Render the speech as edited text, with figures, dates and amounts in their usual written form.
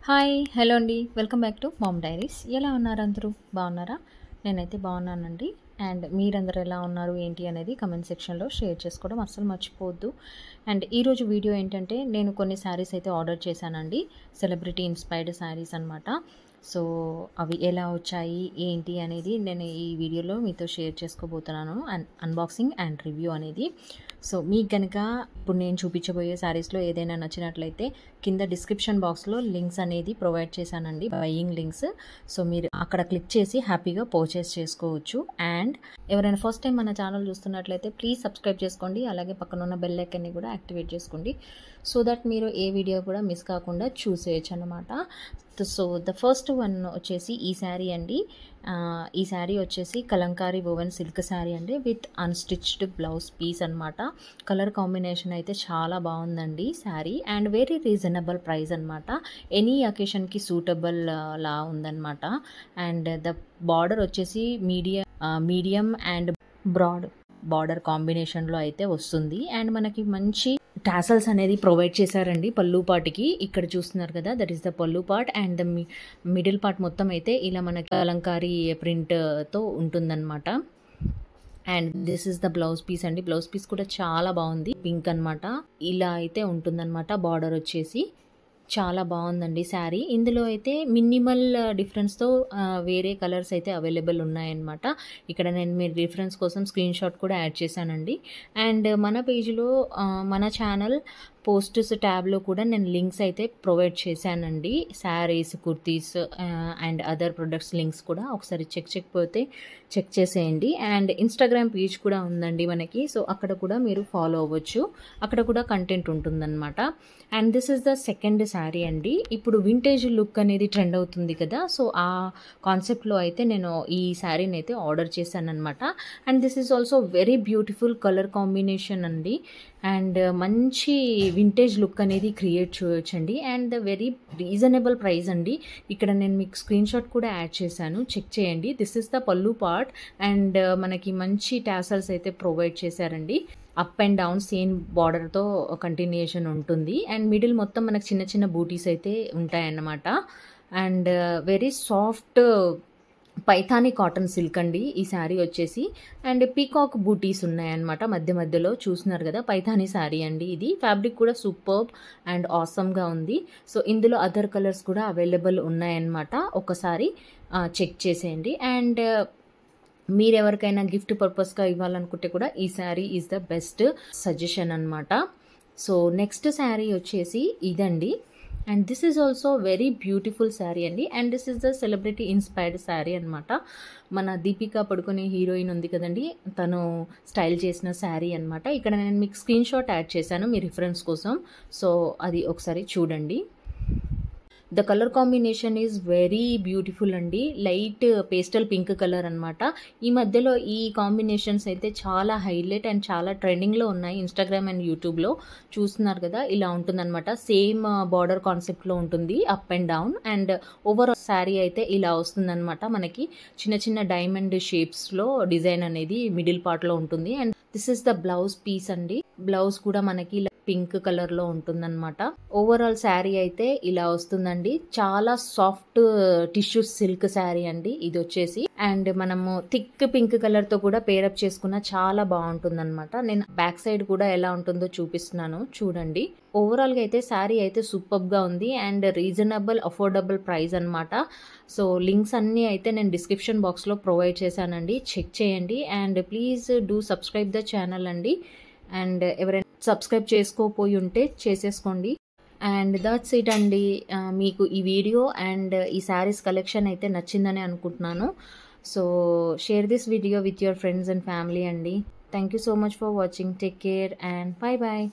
Hi hello అండి welcome back to mom diaries. ఎలా ఉన్నారు అందరూ? బాగున్నారా? నేనైతే బాగున్నానండి. అండ్ మీరందరూ ఎలా ఉన్నారు ఏంటి అనేది కమెంట్ సెక్షన్లో షేర్ చేసుకోవడం అస్సలు మర్చిపోవద్దు. అండ్ ఈరోజు వీడియో ఏంటంటే నేను కొన్ని శారీస్ అయితే ఆర్డర్ చేశానండి. సెలబ్రిటీ ఇన్స్పైర్డ్ శారీస్ అనమాట. సో అవి ఎలా వచ్చాయి ఏంటి అనేది నేను ఈ వీడియోలో మీతో షేర్ చేసుకోబోతున్నాను. అండ్ అన్బాక్సింగ్ అండ్ రివ్యూ అనేది. సో మీకు కనుక ఇప్పుడు నేను చూపించబోయే శారీస్లో ఏదైనా నచ్చినట్లయితే కింద డిస్క్రిప్షన్ బాక్స్లో లింక్స్ అనేది ప్రొవైడ్ చేశానండి, బయింగ్ లింక్స్. సో మీరు అక్కడ క్లిక్ చేసి హ్యాపీగా పర్చేస్ చేసుకోవచ్చు. అండ్ ఎవరైనా ఫస్ట్ టైం మన ఛానల్ చూస్తున్నట్లయితే ప్లీజ్ సబ్స్క్రైబ్ చేసుకోండి. అలాగే పక్కన ఉన్న బెల్ ఐకాన్ని కూడా యాక్టివేట్ చేసుకోండి, సో దట్ మీరు ఏ వీడియో కూడా మిస్ కాకుండా చూసేయచ్చు అనమాట. సో ద ఫస్ట్ వన్ వచ్చేసి ఈ శారీ అండి. ఈ శారీ వచ్చేసి కలంకారీ ఓవెన్ సిల్క్ శారీ అండి, విత్ అన్స్టిచ్డ్ బ్లౌజ్ పీస్ అనమాట. కలర్ కాంబినేషన్ అయితే చాలా బాగుందండి sari. And very reasonable price అనమాట. ఎనీ అకేషన్కి సూటబుల్ లా ఉందన్నమాట. అండ్ ద బార్డర్ వచ్చేసి మీడియం అండ్ బ్రాడ్ బార్డర్ కాంబినేషన్లో అయితే వస్తుంది. అండ్ మనకి మంచి టాసల్స్ అనేది ప్రొవైడ్ చేశారండి పళ్ళు పార్ట్కి. ఇక్కడ చూస్తున్నారు కదా, దట్ ఈస్ ద పళ్ళు part. And the middle part మొత్తం అయితే ఇలా మనకి అలంకారీ ప్రింట్తో ఉంటుందన్నమాట. And this is the blouse piece అండి. బ్లౌజ్ పీస్ కూడా చాలా బాగుంది, పింక్ అనమాట. ఇలా అయితే ఉంటుందన్నమాట. బార్డర్ వచ్చేసి చాలా బాగుందండి శారీ. ఇందులో అయితే మినిమల్ డిఫరెన్స్తో వేరే కలర్స్ అయితే అవైలబుల్ ఉన్నాయన్నమాట. ఇక్కడ నేను మీ రిఫరెన్స్ కోసం స్క్రీన్ షాట్ కూడా యాడ్ చేశానండి. అండ్ మన పేజ్లో మన ఛానల్ పోస్ట్స్ ట్యాబ్లో కూడా నేను లింక్స్ అయితే ప్రొవైడ్ చేశానండి. Saris, kurtis and other products links కూడా ఒకసారి చెక్ చేసేయండి. అండ్ ఇన్స్టాగ్రామ్ పేజ్ కూడా ఉందండి మనకి. సో అక్కడ కూడా మీరు ఫాలో అవ్వచ్చు, అక్కడ కూడా కంటెంట్ ఉంటుందన్నమాట. And this is the second sari అండి. ఇప్పుడు వింటేజ్ లుక్ అనేది ట్రెండ్ అవుతుంది కదా, సో ఆ కాన్సెప్ట్లో అయితే నేను ఈ శారీని అయితే ఆర్డర్ చేశాను అనమాట. And this is also very beautiful colour combination అండి. అండ్ మంచి వింటేజ్ లుక్ అనేది క్రియేట్ చేయొచ్చండి. అండ్ వెరీ రీజనబుల్ ప్రైస్ అండి. ఇక్కడ నేను మీకు స్క్రీన్ షాట్ కూడా యాడ్ చేశాను, చెక్ చేయండి. దిస్ ఇస్ ద పళ్ళు పార్ట్. అండ్ మనకి మంచి టాసల్స్ అయితే ప్రొవైడ్ చేశారండి. అప్ అండ్ డౌన్ సేమ్ బార్డర్తో కంటిన్యూషన్ ఉంటుంది. అండ్ మిడిల్ మొత్తం మనకు చిన్న చిన్న బూటీస్ అయితే ఉంటాయన్నమాట. And very soft Paithani cotton silk అండి ఈ శారీ వచ్చేసి. అండ్ పీకాక్ బూటీస్ ఉన్నాయన్నమాట మధ్య మధ్యలో. చూస్తున్నారు కదా, పైథానీ శారీ అండి ఇది. ఫ్యాబ్రిక్ కూడా సూపర్బ్ అండ్ ఆసమ్గా ఉంది. సో ఇందులో అదర్ కలర్స్ కూడా అవైలబుల్ ఉన్నాయన్నమాట. ఒకసారి చెక్ చేసేయండి. అండ్ మీరు ఎవరికైనా గిఫ్ట్ పర్పస్గా ఇవ్వాలనుకుంటే కూడా ఈ sari is the best suggestion అనమాట. సో నెక్స్ట్ శారీ వచ్చేసి ఇదండి. And this is also very beautiful sari అండి. And this is the celebrity inspired sari అనమాట. మన దీపికా పడుకునే హీరోయిన్ ఉంది కదండి, తను స్టైల్ చేసిన శారీ అనమాట. ఇక్కడ నేను మీకు స్క్రీన్ షాట్ యాడ్ చేశాను మీ రిఫరెన్స్ కోసం. సో అది ఒకసారి చూడండి. The colour combination is very beautiful అండి. లైట్ పేస్టల్ పింక్ కలర్ అనమాట. ఈ మధ్యలో ఈ కాంబినేషన్స్ అయితే చాలా హైలైట్ అండ్ చాలా ట్రెండింగ్లో ఉన్నాయి ఇన్స్టాగ్రామ్ అండ్ యూట్యూబ్లో. చూస్తున్నారు కదా, ఇలా ఉంటుందన్నమాట. సేమ్ బార్డర్ కాన్సెప్ట్లో ఉంటుంది, up and down. And overall sari అయితే ఇలా వస్తుందన్నమాట. మనకి చిన్న చిన్న డైమండ్ షేప్స్లో డిజైన్ అనేది మిడిల్ పార్ట్లో ఉంటుంది. And this is the blouse piece అండి. బ్లౌజ్ కూడా మనకి పింక్ కలర్లో ఉంటుందన్నమాట. ఓవరాల్ శారీ అయితే ఇలా వస్తుందండి. చాలా సాఫ్ట్ టిష్యూ సిల్క్ శారీ అండి ఇది వచ్చేసి. అండ్ మనము థిక్ పింక్ కలర్తో కూడా పేరప్ చేసుకున్న చాలా బాగుంటుందన్నమాట. నేను బ్యాక్ సైడ్ కూడా ఎలా ఉంటుందో చూపిస్తున్నాను చూడండి. ఓవరాల్గా అయితే శారీ అయితే సూపర్గా ఉంది. అండ్ రీజనబుల్ అఫోర్డబుల్ ప్రైస్ అనమాట. సో లింక్స్ అన్నీ అయితే నేను డిస్క్రిప్షన్ బాక్స్లో ప్రొవైడ్ చేశానండి, చెక్ చేయండి. And please do subscribe the channel అండి. అండ్ ఎవరైనా సబ్స్క్రైబ్ చేసుకోపోయి ఉంటే చేసేసుకోండి. అండ్ దట్స్ ఇట్ అండి. మీకు ఈ వీడియో అండ్ ఈ శారీస్ కలెక్షన్ అయితే నచ్చిందని అనుకుంటున్నాను. So share this video with your friends and family అండి. Thank you so much for watching. Take care and bye bye.